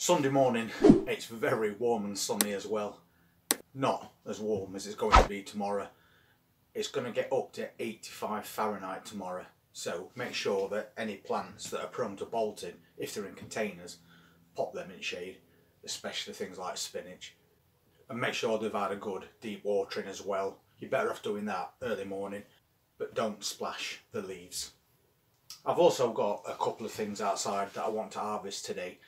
Sunday morning, it's very warm and sunny as well. Not as warm as it's going to be tomorrow. It's going to get up to 85 Fahrenheit tomorrow. So make sure that any plants that are prone to bolting, if they're in containers, pop them in shade, especially things like spinach. And make sure they've had a good deep watering as well. You're better off doing that early morning, but don't splash the leaves. I've also got a couple of things outside that I want to harvest today,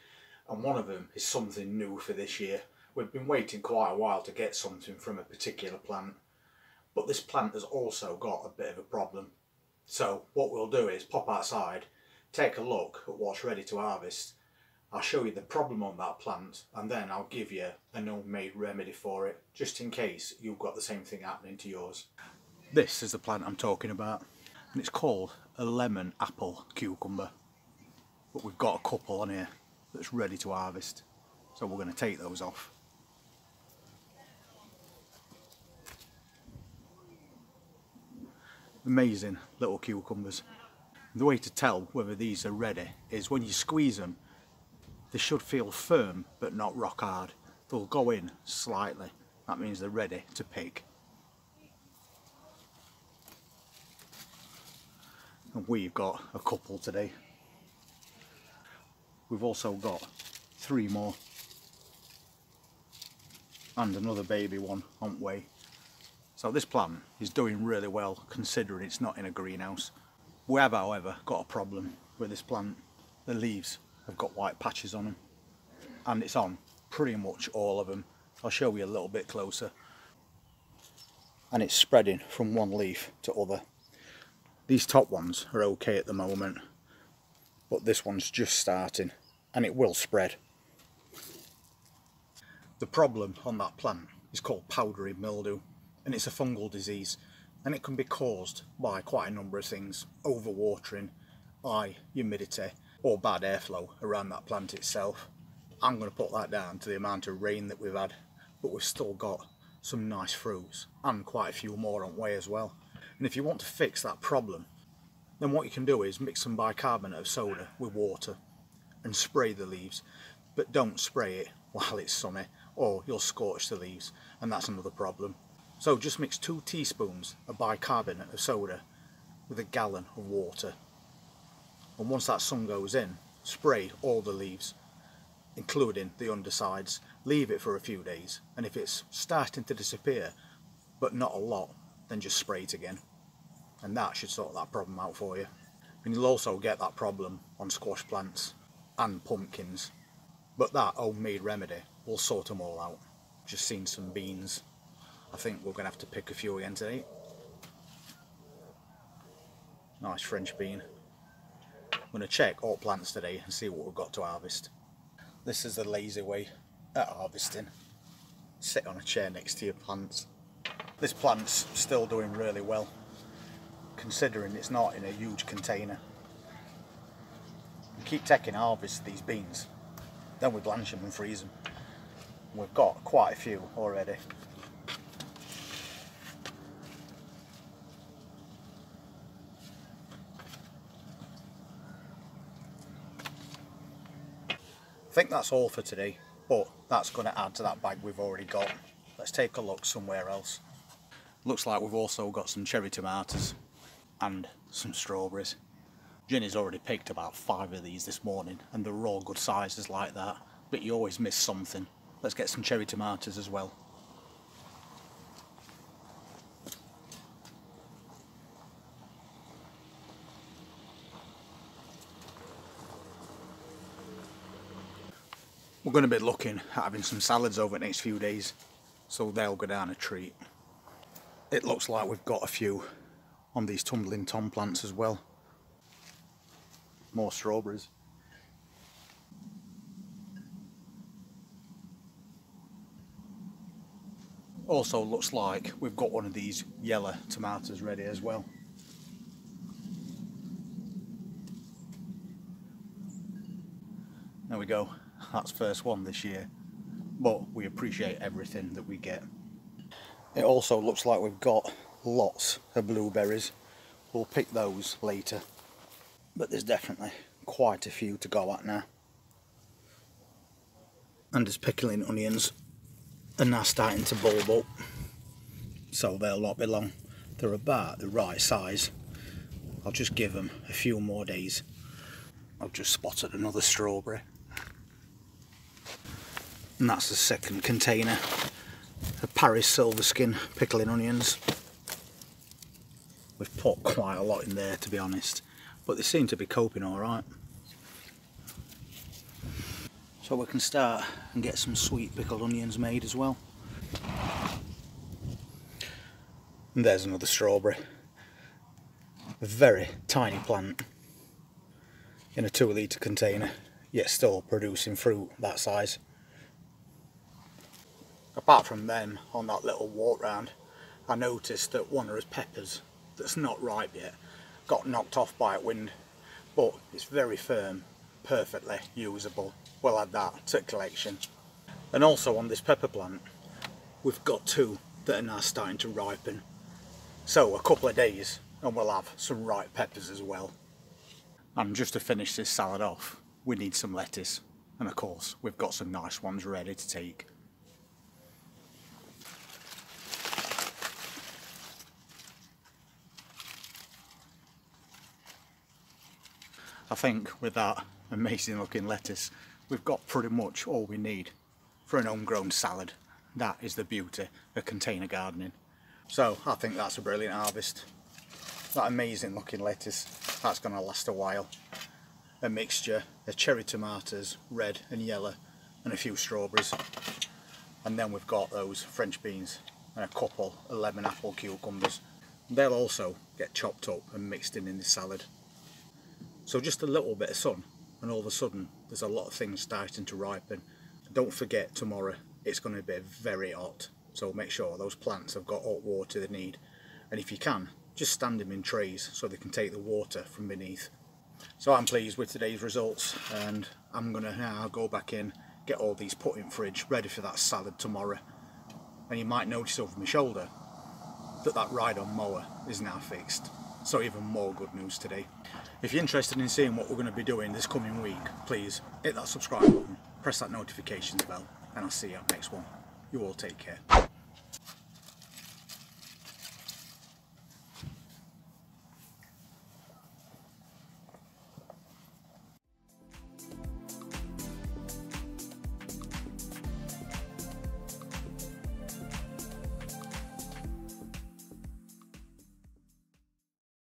and one of them is something new for this year. We've been waiting quite a while to get something from a particular plant, but this plant has also got a bit of a problem. So what we'll do is pop outside, take a look at what's ready to harvest. I'll show you the problem on that plant, and then I'll give you an homemade remedy for it, just in case you've got the same thing happening to yours. This is the plant I'm talking about, and it's called a lemon apple cucumber. But we've got a couple on here that's ready to harvest, so we're going to take those off. Amazing little cucumbers. The way to tell whether these are ready is when you squeeze them, they should feel firm but not rock hard. They'll go in slightly. That means they're ready to pick. And we've got a couple today. We've also got 3 more. And another baby one on the way. So this plant is doing really well considering it's not in a greenhouse. We have, however, got a problem with this plant. The leaves have got white patches on them, and it's on pretty much all of them. I'll show you a little bit closer. And it's spreading from one leaf to other. These top ones are okay at the moment, but this one's just starting, and it will spread. The problem on that plant is called powdery mildew, and it's a fungal disease, and it can be caused by quite a number of things: overwatering, high humidity, or bad airflow around that plant itself. I'm going to put that down to the amount of rain that we've had, but we've still got some nice fruits and quite a few more on the way as well. And if you want to fix that problem, then what you can do is mix some bicarbonate of soda with water and spray the leaves, but don't spray it while it's sunny or you'll scorch the leaves, and that's another problem. So just mix 2 teaspoons of bicarbonate of soda with a gallon of water, and once that sun goes in, spray all the leaves, including the undersides. Leave it for a few days, and if it's starting to disappear but not a lot, then just spray it again, and that should sort that problem out for you. And you'll also get that problem on squash plants and pumpkins, but that homemade remedy will sort them all out. Just seen some beans. I think we're going to have to pick a few again today. Nice French bean. I'm going to check all plants today and see what we've got to harvest. This is the lazy way at harvesting. Sit on a chair next to your plants. This plant's still doing really well, considering it's not in a huge container. We keep taking harvest of these beans, then we blanch them and freeze them. We've got quite a few already. I think that's all for today, but that's going to add to that bag we've already got. Let's take a look somewhere else. Looks like we've also got some cherry tomatoes and some strawberries. Jenny's already picked about 5 of these this morning, and they're all good sizes like that, but you always miss something. Let's get some cherry tomatoes as well. We're going to be looking at having some salads over the next few days, so they'll go down a treat. It looks like we've got a few on these tumbling tom plants as well. More strawberries. Also looks like we've got one of these yellow tomatoes ready as well. There we go. That's first one this year, but we appreciate everything that we get. It also looks like we've got lots of blueberries. We'll pick those later, but there's definitely quite a few to go at now. and as pickling onions are now starting to bulb up, so they'll not be long. They're about the right size. I'll just give them a few more days. I've just spotted another strawberry, and that's the second container of Paris Silver Skin pickling onions. We've put quite a lot in there, to be honest, but they seem to be coping alright. So we can start and get some sweet pickled onions made as well. And there's another strawberry. A very tiny plant in a 2 litre container, yet still producing fruit that size. Apart from them, on that little walk round, I noticed that one of his peppers that's not ripe yet got knocked off by a wind, but it's very firm, perfectly usable. We'll add that to collection. And also on this pepper plant, we've got 2 that are now starting to ripen. So a couple of days and we'll have some ripe peppers as well. And just to finish this salad off, we need some lettuce. And of course, we've got some nice ones ready to take. I think with that amazing looking lettuce, we've got pretty much all we need for an homegrown salad. That is the beauty of container gardening. So I think that's a brilliant harvest. That amazing looking lettuce, that's going to last a while. A mixture of cherry tomatoes, red and yellow, and a few strawberries. And then we've got those French beans and a couple of lemon apple cucumbers. They'll also get chopped up and mixed in the salad. So just a little bit of sun and all of a sudden there's a lot of things starting to ripen. Don't forget, tomorrow it's going to be very hot, so make sure those plants have got hot water they need, and if you can, just stand them in trays so they can take the water from beneath. So I'm pleased with today's results, and I'm going to now go back in, get all these put in fridge ready for that salad tomorrow. And you might notice over my shoulder that ride-on mower is now fixed. So even more good news today. If you're interested in seeing what we're going to be doing this coming week, please hit that subscribe button, press that notifications bell, and I'll see you at the next one. You all take care.